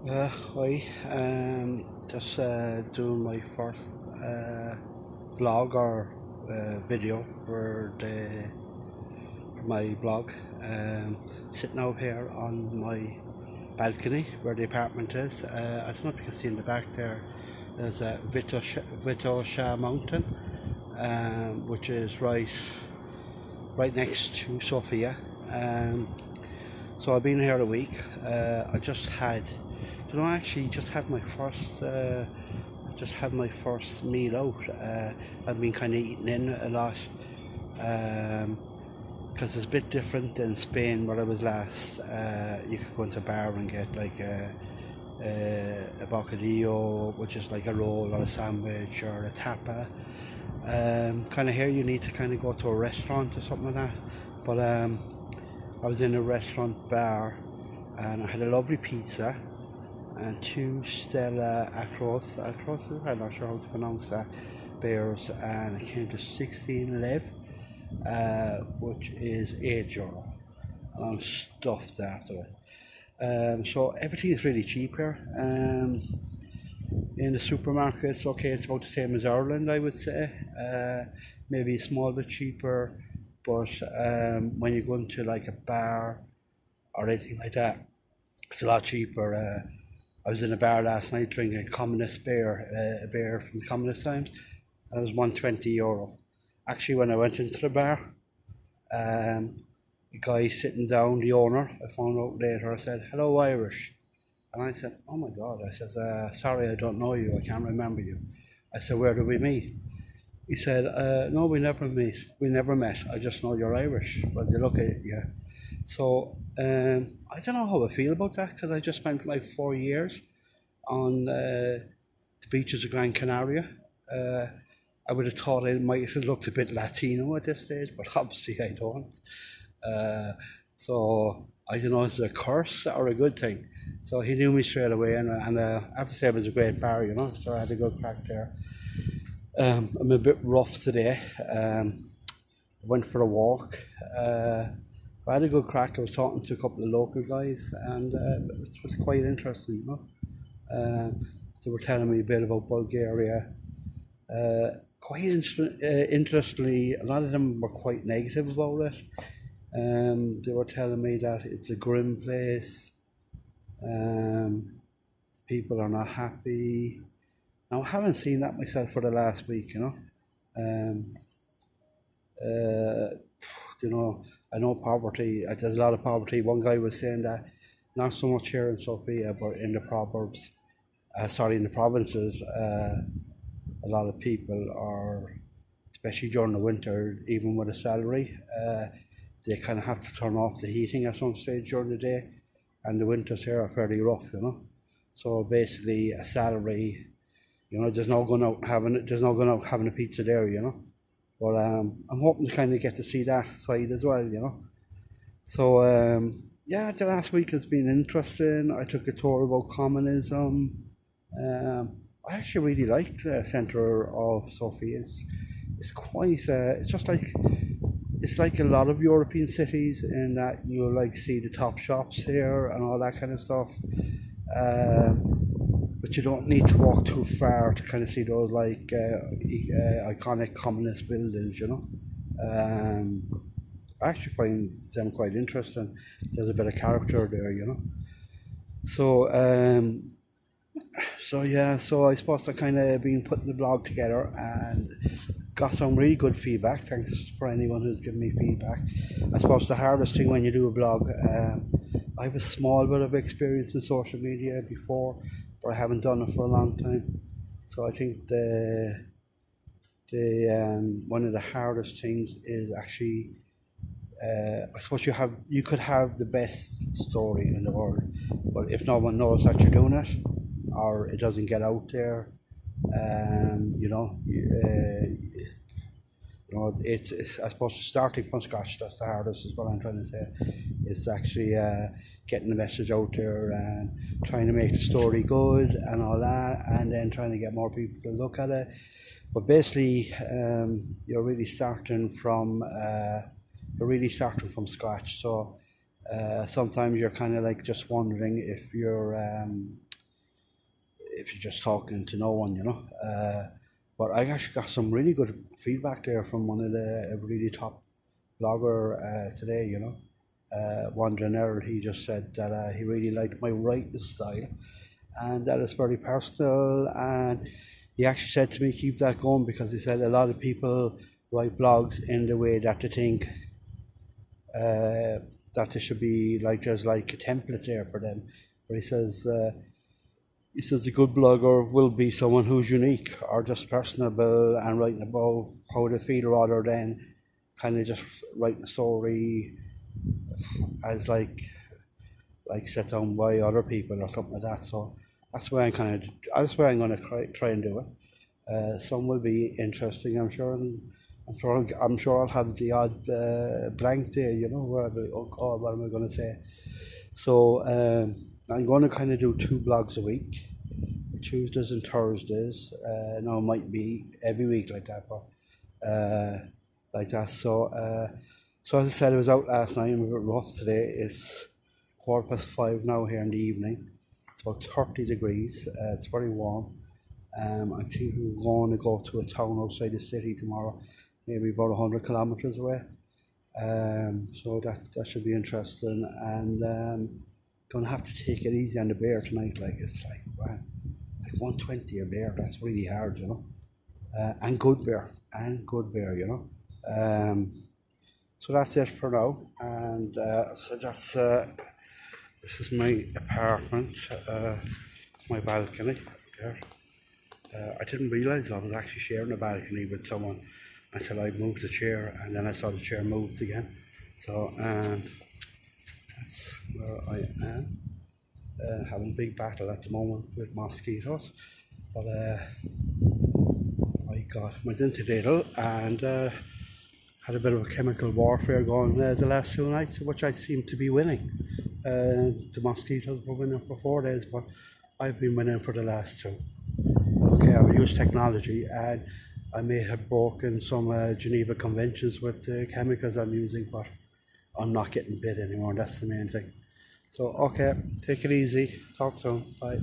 Hi, just doing my first vlog or video for my blog. Sitting out here on my balcony where the apartment is. I don't know if you can see in the back there. There's a Vitosha Mountain, which is right next to Sofia. Um, so I've been here a week. I actually just had my first meal out. I've been kind of eating in a lot because it's a bit different than Spain where I was last. You could go into a bar and get like a bocadillo, which is like a roll or a sandwich or a tapa. Kind of here you need to kind of go to a restaurant or something like that. But I was in a restaurant bar and I had a lovely pizza and two Stella Acrosses, I'm not sure how to pronounce that, beers, and it came to 16 lev, which is €8, and I'm stuffed after it. So everything is really cheap here. In the supermarkets, okay, it's about the same as Ireland, I would say. Maybe a small bit cheaper, but when you go into like a bar or anything like that, it's a lot cheaper. I was in a bar last night drinking communist beer, a beer from communist times, and it was €120. Actually, when I went into the bar, the guy sitting down, the owner, I found out later, I said, "Hello, Irish." And I said, "Oh my God," I said, "Sorry, I don't know you, I can't remember you." I said, "Where did we meet?" He said, "No, we never met, I just know you're Irish, well, you look at you." So I don't know how I feel about that because I just spent like 4 years on the beaches of Gran Canaria. I would have thought I might have looked a bit Latino at this stage, but obviously I don't. Uh, so I don't know if it's a curse or a good thing. So he knew me straight away, and I have to say it was a great bar, so I had a good crack there. I'm a bit rough today. I went for a walk. I had a good crack. I was talking to a couple of local guys, and it was quite interesting. They were telling me a bit about Bulgaria. Interestingly, a lot of them were quite negative about it. They were telling me that it's a grim place. Um, People are not happy. Now, I haven't seen that myself for the last week. Um, uh, you know, I know poverty, there's a lot of poverty. One guy was saying that not so much here in Sofia, but in the in the provinces, a lot of people are, especially during the winter, even with a salary, they kind of have to turn off the heating at some stage during the day, and the winters here are fairly rough. So basically, a salary, there's no going out having a pizza there. But I'm hoping to kind of get to see that side as well. So yeah, the last week has been interesting. I took a tour about communism. I actually really liked the centre of Sofia. It's quite. It's like a lot of European cities in that you like see the top shops here and all that kind of stuff. But you don't need to walk too far to kind of see those like iconic communist buildings. I actually find them quite interesting. There's a bit of character there. So so I suppose I kind of been putting the blog together and got some really good feedback. Thanks for anyone who's given me feedback. I suppose the hardest thing when you do a blog, I have a small bit of experience in social media before, but I haven't done it for a long time. So I think the one of the hardest things is actually, I suppose you could have the best story in the world, but if no one knows that you're doing it, or it doesn't get out there, um, you know, it's I suppose starting from scratch. That's the hardest, is what I'm trying to say. It's actually getting the message out there and trying to make the story good and all that, and then trying to get more people to look at it. But basically, you're really starting from scratch. So sometimes you're kind of like just wondering if you're if you're just talking to no one, you know. But I actually got some really good feedback there from one of the really top blogger today, you know. Wandering Earl, he just said that he really liked my writing style and that it's very personal, and he actually said to me keep that going, because he said a lot of people write blogs in the way that they think that there should be like there's like a template there for them, but he says a good blogger will be someone who's unique or just personable and writing about how they feel, rather than kind of just writing a story as like set down by other people or something like that. So that's where that's where I'm going to try and do it. Some will be interesting, I'm sure, and I'm sure I'll have the odd blank day, you know, where I'll be, oh God, what am I going to say? So I'm going to kind of do 2 blogs a week, Tuesdays and Thursdays. Now it might be every week like that, but like that. So as I said, I was out last night. I'm a bit rough today. It's 5:15 now here in the evening. It's about 30 degrees. It's very warm. I think we're going to go to a town outside the city tomorrow, maybe about 100 kilometres away. So that should be interesting. And gonna have to take it easy on the beer tonight. Like it's like 120 a beer. That's really hard, you know. And good beer, you know. So that's it for now. And so that's this is my apartment, my balcony there. I didn't realise I was actually sharing a balcony with someone until I moved the chair, and then I saw the chair moved again. So that's where I am. Having a big battle at the moment with mosquitoes, but I got my ventilator and had a bit of a chemical warfare going the last 2 nights, which I seem to be winning. The mosquitoes were winning for 4 days, but I've been winning for the last 2. Okay, I've used technology, and I may have broken some Geneva Conventions with the chemicals I'm using, but I'm not getting bit anymore. That's the main thing. So, okay, take it easy. Talk soon. Bye.